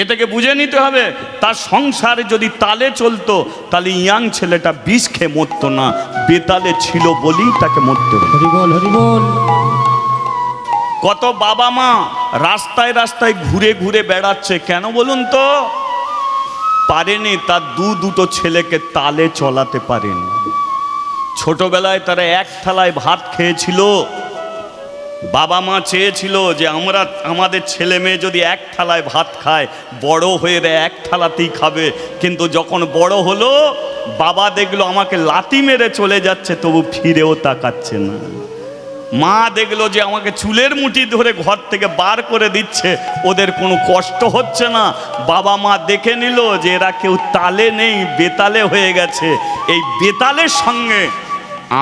এটাকে বুঝে নিতে হবে। তার সংসারে যদি তালে চলতো তাহলে ইয়াং ছেলেটা বিষ খেয়ে মরতো না, বেতালে ছিল বলেই তাকে মরতে হতো। হরি বল, হরি বল। কত বাবা মা রাস্তায় রাস্তায় ঘুরে ঘুরে বেড়াচ্ছে, কেন বলুন তো? পারেনি তার দুটো ছেলেকে তালে চলাতে পারেনি। ছোটবেলায় তারা এক থালায় ভাত খেয়েছিল। বাবা মা চেয়েছিল যে আমাদের ছেলে মেয়ে যদি এক থালায় ভাত খায়, বড় হয়ে এক থালাতেই খাবে। কিন্তু যখন বড় হলো, বাবা দেখলো আমাকে লাথি মেরে চলে যাচ্ছে, তবু ফিরেও তাকাচ্ছে না। মা দেখলো যে আমাকে চুলের মুঠি ধরে ঘর থেকে বার করে দিচ্ছে, ওদের কোনো কষ্ট হচ্ছে না। বাবা মা দেখে নিল যে এরা কেউ তালে নেই, বেতালে হয়ে গেছে। এই বেতালের সঙ্গে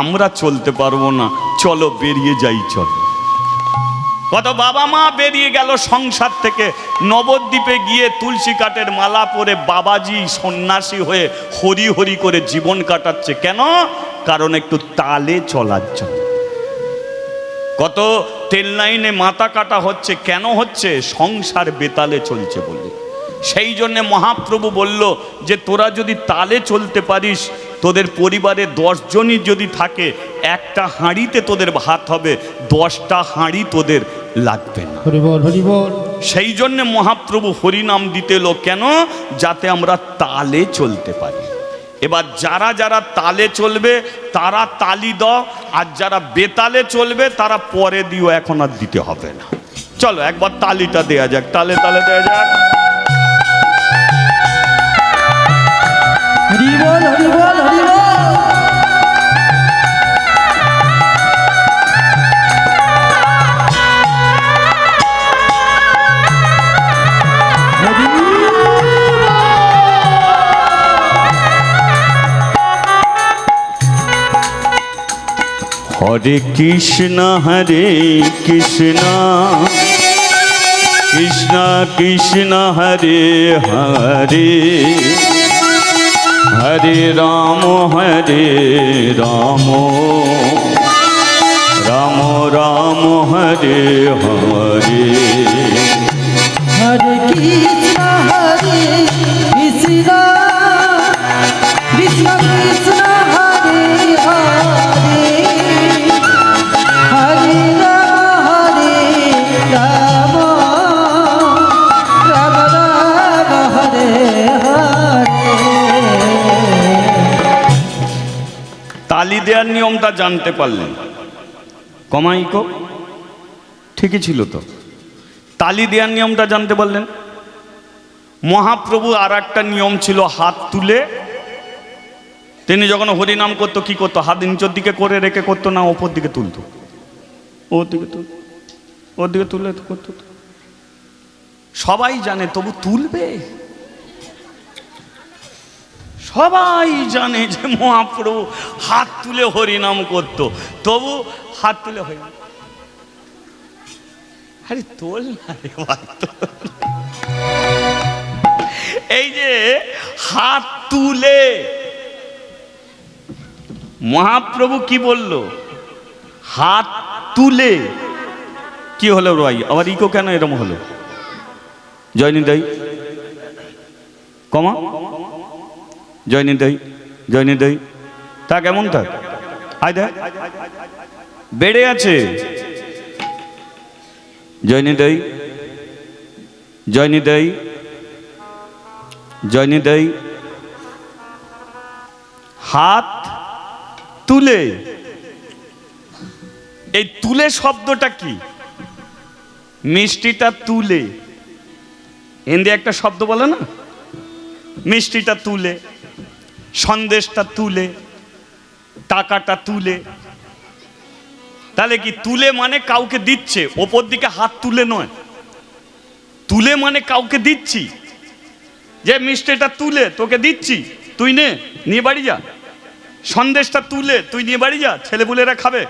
আমরা চলতে পারবো না, চলো বেরিয়ে যাই, চলো। কত বাবা মা বেরিয়ে গেল সংসার থেকে, নবদ্বীপে গিয়ে তুলসী কাঠের মালা পরে বাবাজি সন্ন্যাসী হয়ে হরি হরি করে জীবন কাটাচ্ছে। কেন? কারণ একটু তালে চলার জন্য। কত তেল লাইনে মাথা কাটা হচ্ছে, কেন হচ্ছে? সংসার বেতালে চলছে বলে। সেই জন্যে মহাপ্রভু বলল যে তোরা যদি তালে চলতে পারিস, তোদের পরিবারে 10 জনই যদি থাকে, একটা হাঁড়িতে তোদের ভাত হবে, 10টা হাঁড়ি তোদের লাগবে না। হরি বল, হরি বল। সেই জন্যে মহাপ্রভু হরিনাম দিতে এলো। কেন? যাতে আমরা তালে চলতে পারি। এবার যারা যারা তালে চলবে তারা তালি দাও, আর যারা বেতালে চলবে তারা পরে দিও, এখন আর দিতে হবে না। চলো একবার তালিটা দেয়া যাক, তালে তালে দেয়া যাক। হরি বল, হরি বল, হরি বল। হরে কৃষ্ণ কৃষ্ণ কৃষ্ণ কৃষ্ণ হরে হরে, হরে রাম রাম রাম হরে হরে। হরে কৃষ্ণ কৃষ্ণ কৃষ্ণ কৃষ্ণ হরে হরে, হরে রাম রাম রাম হরে হরে। তালি দেওয়ার নিয়মটা জানতে পারলেন? কমাইকো ঠিকই ছিল তো। তালি দেওয়ার নিয়মটা জানতে পারলেন। মহাপ্রভু আর একটা নিয়ম ছিল, হাত তুলে তিনি যখন হরিনাম করতো কি করতো? হাত নিচের দিকে করে রেখে করতো না, ওপর দিকে তুলতো, ওর দিকে তুলতো, ওর দিকে তুলে করতো। সবাই জানে, তবু তুলবে। সবাই জানে যে মহাপ্রভু হাত তুলে হরিনাম করতো, তবু হাত তুলে হরিনাম। আরে তোল না রে ভাই, এই যে হাত তুলে মহাপ্রভু কি বলল? হাত তুলে। কি হলো ভাই, আবার ইকো কেন এরকম হলো? জয়নিদাই কমা, জয়নিদাই জয়নিদাই, তা কেমন থাক। আয় দেখ বেড়ে আছে। জয়নি দেই, জয়নি দেই, জয়নি দেই। হাত তুলে, এই তুলে শব্দটা কি? মিষ্টিটা তুলে, হিন্দি একটা শব্দ বলে না, মিষ্টিটা তুলে, সন্দেশটা তুলে, টাকাটা তুলে। তাহলে কি তুলে মানে কাউকে দিচ্ছে, ওপর দিকে হাত তুলে নয়। তুলে মানে কাউকে দিচ্ছি, যে মিষ্টিটা তুলে তোকে দিচ্ছি, তুই নে, নিয়ে বাড়ি যা। সন্দেশটা তুলে তুই নিয়ে বাড়ি যা, ছেলেপুলেরা খাবে।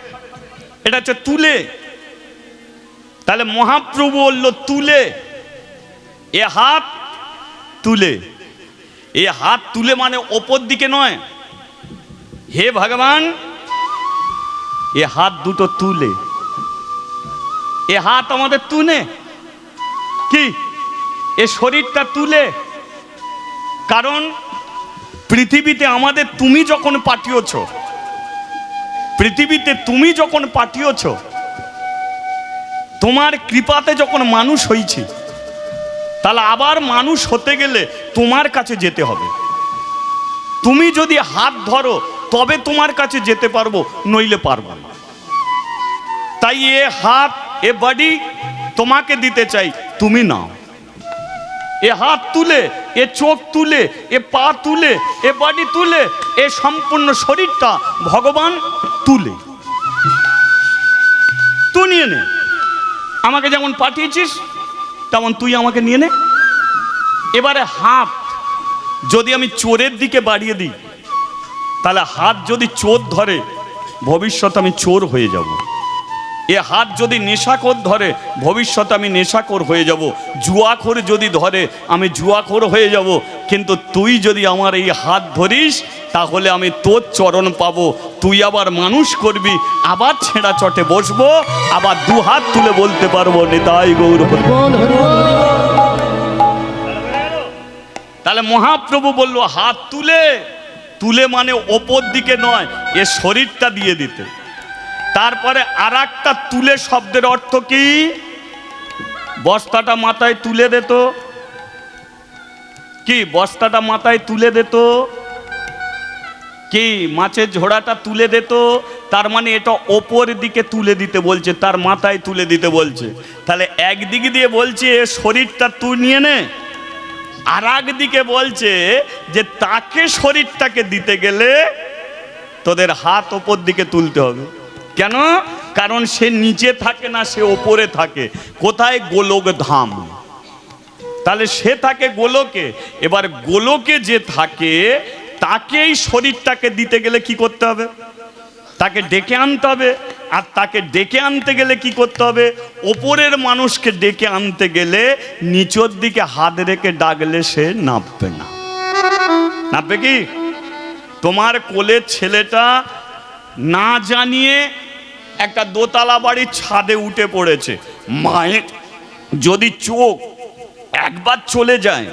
এটা হচ্ছে তুলে। তাহলে মহাপ্রভু বলল তুলে, এ হাত তুলে। এ হাত তুলে মানে ওপর দিকে নয়। হে ভগবান, এ হাত দুটো তুলে, এ হাত আমাদের তুলে কি, এ শরীরটা তুলে। কারণ পৃথিবীতে আমাদের তুমি যখন পাঠিয়েছ, পৃথিবীতে তুমি যখন পাঠিয়েছ, তোমার কৃপাতে যখন মানুষ হয়েছি, তাহলে আবার মানুষ হতে গেলে তোমার কাছে যেতে হবে। তুমি যদি হাত ধরো তবে তোমার কাছে যেতে পারবো, নইলে পারবো না। তাই এ হাত, এ বডি তোমাকে দিতে চাই, তুমি নাও। এ হাত তুলে, এ চোখ তুলে, এ পা তুলে, এ বডি তুলে, এ সম্পূর্ণ শরীরটা ভগবান তুলে। তুই নিয়ে নে, আমাকে যেমন পাঠিয়েছিস তেমন তুই আমাকে নিয়ে নে। এবারে হাত যদি আমি চোরের দিকে বাড়িয়ে দিই, তাহলে হাত যদি চোর ধরে, ভবিষ্যতে আমি চোর হয়ে যাব। এ হাত যদি নেশাখোর ধরে, ভবিষ্যতে আমি নেশাখোর হয়ে যাব। জুয়াখোর যদি ধরে, আমি জুয়াখোর হয়ে যাব। কিন্তু তুই যদি আমার এই হাত ধরিস, তাহলে আমি তোর চরণ পাবো। তুই আবার মানুষ করবি, আবার ছেঁড়া চটে বসবো, আবার দু হাত তুলে বলতে পারবো নিতাই গৌর হরি। বল হরি বল। তাহলে মহাপ্রভু বলল হাত তুলে, তুলে মানে ওপর দিকে নয়, এ শরীরটা দিয়ে দিতে। তারপরে আর একটা তুলে শব্দের অর্থ কি? বস্তাটা মাথায় তুলে দিত কি, বস্তাটা মাথায় তুলে দিত কি, মাছের ঝোড়াটা তুলে দিত। তার মানে এটা ওপর দিকে তুলে দিতে বলছে, তার মাথায় তুলে দিতে বলছে। তাহলে একদিক দিয়ে বলছে এ শরীরটা তুই নিয়ে নে, আর একদিকে বলছে যে তাকে শরীরটাকে দিতে গেলে তোদের হাত ওপর দিকে তুলতে হবে। কেন? কারণ সে নিচে থাকে না, সে ওপরে থাকে। কোথায়? গোলক ধাম। তাহলে সে থাকে গোলকে। এবার গোলকে যে থাকে, তাকেই শরীরটাকে দিতে গেলে কি করতে হবে? তাকে ডেকে আনতে হবে। আর তাকে ডেকে আনতে গেলে কি করতে হবে? ওপরের মানুষকে ডেকে আনতে গেলে নিচের দিকে হাত রেখে ডাকলে সে নামবে না। নামবে কি? তোমার কোলের ছেলেটা না জানিয়ে একটা দোতলা বাড়ির ছাদে উঠে পড়েছে, মায়ের যদি চোখ একবার চলে যায়,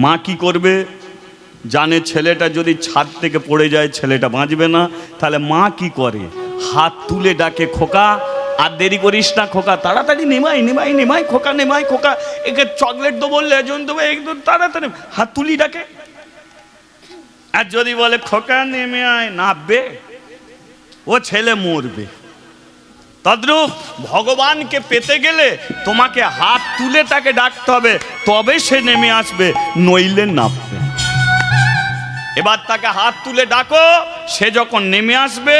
মা কি করবে? জানে ছেলেটা যদি ছাদ থেকে পড়ে যায় ছেলেটা বাঁচবে না। তাহলে মা কি করে? হাত তুলে ডাকে, খোকা আর দেরি করিস না খোকা, তাড়াতাড়ি নেমাই নেমাই নেমাই খোকা, নেমাই খোকা, একে চকলেট দেবো, লেজন দেবো, একদম তাড়াতাড়ি হাত তুলি ডাকে। আর যদি বলে খোকা নেমে আয়, নামবে, ও ছেলে মরবে। তদ্রূপ ভগবানকে পেতে গেলে তোমাকে হাত তুলে তাকে ডাকতে হবে, তবে সে নেমে আসবে, নইলে নামবে। এবার তাকে হাত তুলে ডাকো, সে যখন নেমে আসবে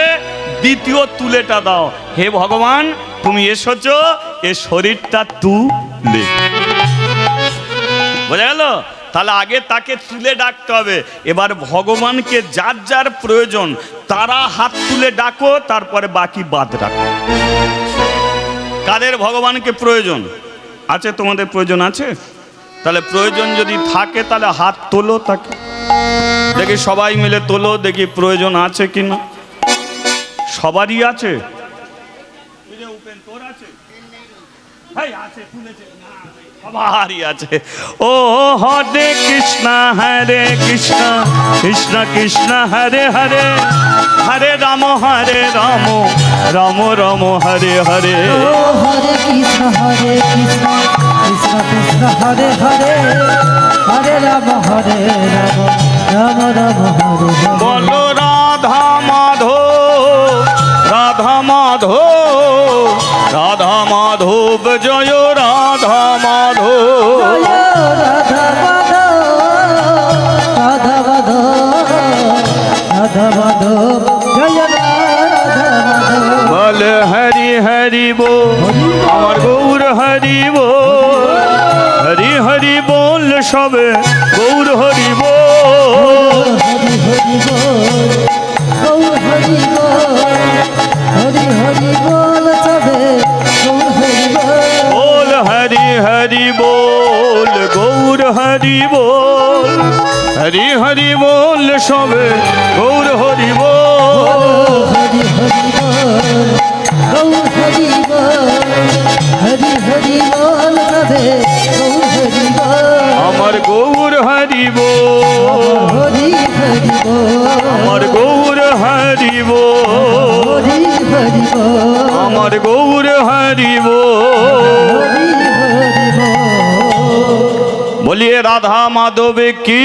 দ্বিতীয় তুলেটা দাও, হে ভগবান তুমি এসেছো, এ শরীরটা তুলে। বোঝা গেল? তাহলে আগে তাকে তুলে ডাকতে হবে। এবার ভগবানকে যার যার প্রয়োজন তারা হাত তুলে ডাকো, তারপরে বাকি বাদ রাখো। কাদের ভগবানকে প্রয়োজন আছে? তোমাদের প্রয়োজন আছে? তাহলে প্রয়োজন যদি থাকে তাহলে হাত তোলো, তাকে দেখি সবাই মিলে তোলো, দেখি প্রয়োজন আছে কিনা। সবারই আছে? তোর আছে? সবারই আছে। ও হরে কৃষ্ণ কৃষ্ণ কৃষ্ণ হরে হরে, হরে রাম রাম রাম হরে হরে। ও হরে কৃষ্ণ কৃষ্ণ কৃষ্ণ হরে হরে, হরে রাম রাম রাম হরে হরে। বলো রাধা মাধব রাধা মাধব রাধা মাধব জয় রাধা মাধব। জয় রাধা মাধব, রাধা মাধব, রাধা মাধব, জয় রাধা মাধব। বল হরি হরি বল, আমার গৌর হরি বল, হরি হরি বল সবে গৌর হরি বল। হরি হরি বল, গৌর হরি বল, হরি হরি বল সবে গৌর হরি বল। বল হরি হরি বল গৌর হরি বল, হরি হরি বল সবে গৌর হরি বল। হরি হরি বল, গৌর হরি বল, হরি হরি বল সবে গৌর হরি বল। আমার গৌর হরি বল, হরি হরি বল, আমার গৌর হরি বল, হরি হরি বল, আমার গৌর হরি বল। হরি হরি বল। বলিয়ে রাধা মাধবে কি।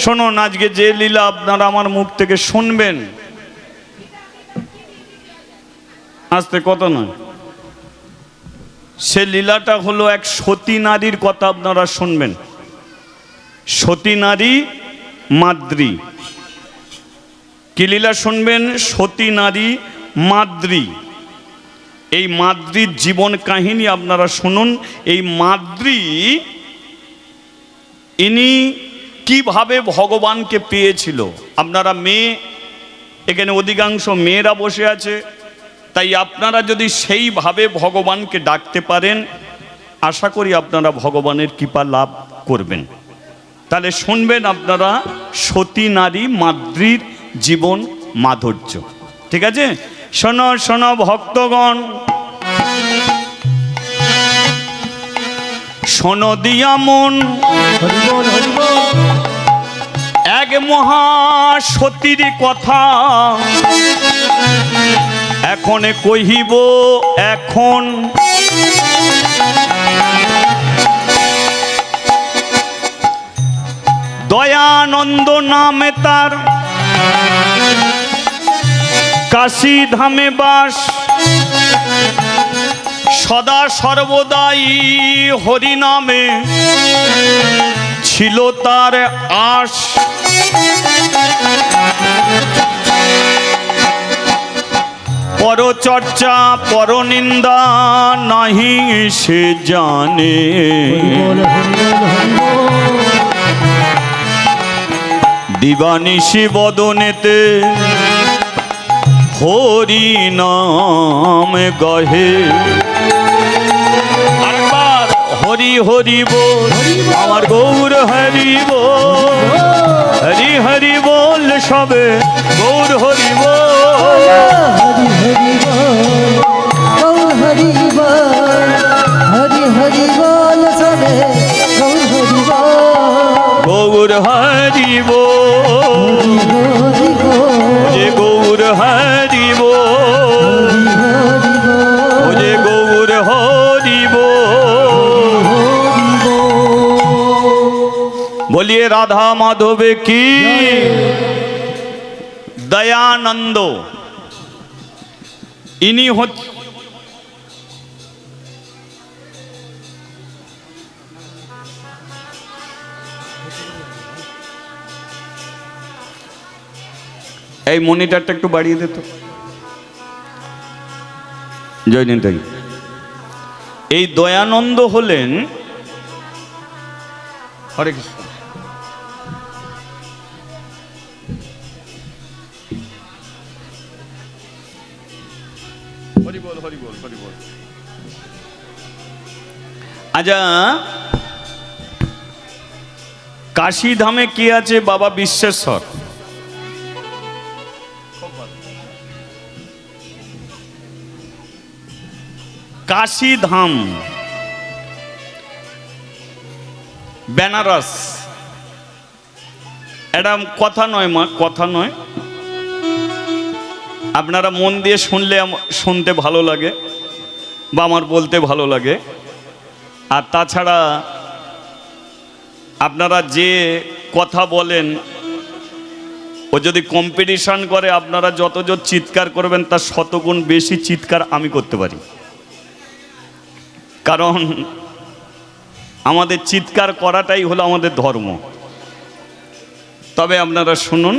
শুনুন, আজকে যে লীলা আপনারা আমার মুখ থেকে শুনবেন, আস্তে কত নয়, সে লীলাটা হলো এক সতী নারীর কথা আপনারা শুনবেন। সতী নারী মাদ্রী, কি লীলা শুনবেন? সতী নারী মাদ্রী। এই মাদ্রীর জীবন কাহিনী আপনারা শুনুন। এই মাদ্রী ইনি কিভাবে ভগবানকে পেয়েছিল। আপনারা মেয়ে, এখানে অধিকাংশ মেয়েরা বসে আছে, তাই আপনারা যদি সেইভাবে ভগবানকে ডাকতে পারেন, আশা করি আপনারা ভগবানের কৃপা লাভ করবেন। তাহলে শুনবেন আপনারা সতী নারী মাদ্রীর জীবন মাধুর্য। ঠিক আছে, শোনো শোনো ভক্তগণ, শোনো দিয়া মন, এক মহা সতীর কথা এখন কহিব। এখন দয়ানন্দ নামে তার, কাশী ধামে বাস, সদা সর্বদাই হরি নামে ছিল তার আশ। পরচর্চা পরনিন্দা নাহি সে জানে, দিবানিশি বদনেতে হরি নাম গহে। আরেকবার হরি হরি বল, আমার গৌর হরি বল, হরি হরি বল সবে গৌর হরি বল। হরি হরি বল, গৌর হরি বল, হরি হরি বল সবে গৌর হরি বল। গৌর হরি বল, হরি বল, যে গৌর হরি বল, হরি বল, যে গৌর হরি বল। বলিয়ে রাধা মাধবে কি। দয়ানন্দ ইনি হচ্ছে এই মনিটরটা একটু বাড়িয়ে দে তো। জয় নিতাই। এই দয়ানন্দ হলেন, হরে কৃষ্ণ, হরি বল হরি বল হরি বল। আচ্ছা, কাশী ধামে কি আছে? বাবা বিশ্বেশ্বর। কাশী ধাম বেনারস। এটা কথা নয় মা, কথা নয়, আপনারা মন দিয়ে শুনলে শুনতে ভালো লাগে বা আমার বলতে ভালো লাগে। আর তাছাড়া আপনারা যে কথা বলেন, ও যদি কম্পিটিশন করে আপনারা যত চিৎকার করবেন তার শতগুণ বেশি চিৎকার আমি করতে পারি, কারণ আমাদের চিৎকার করাটাই হলো আমাদের ধর্ম। তবে আপনারা শুনুন।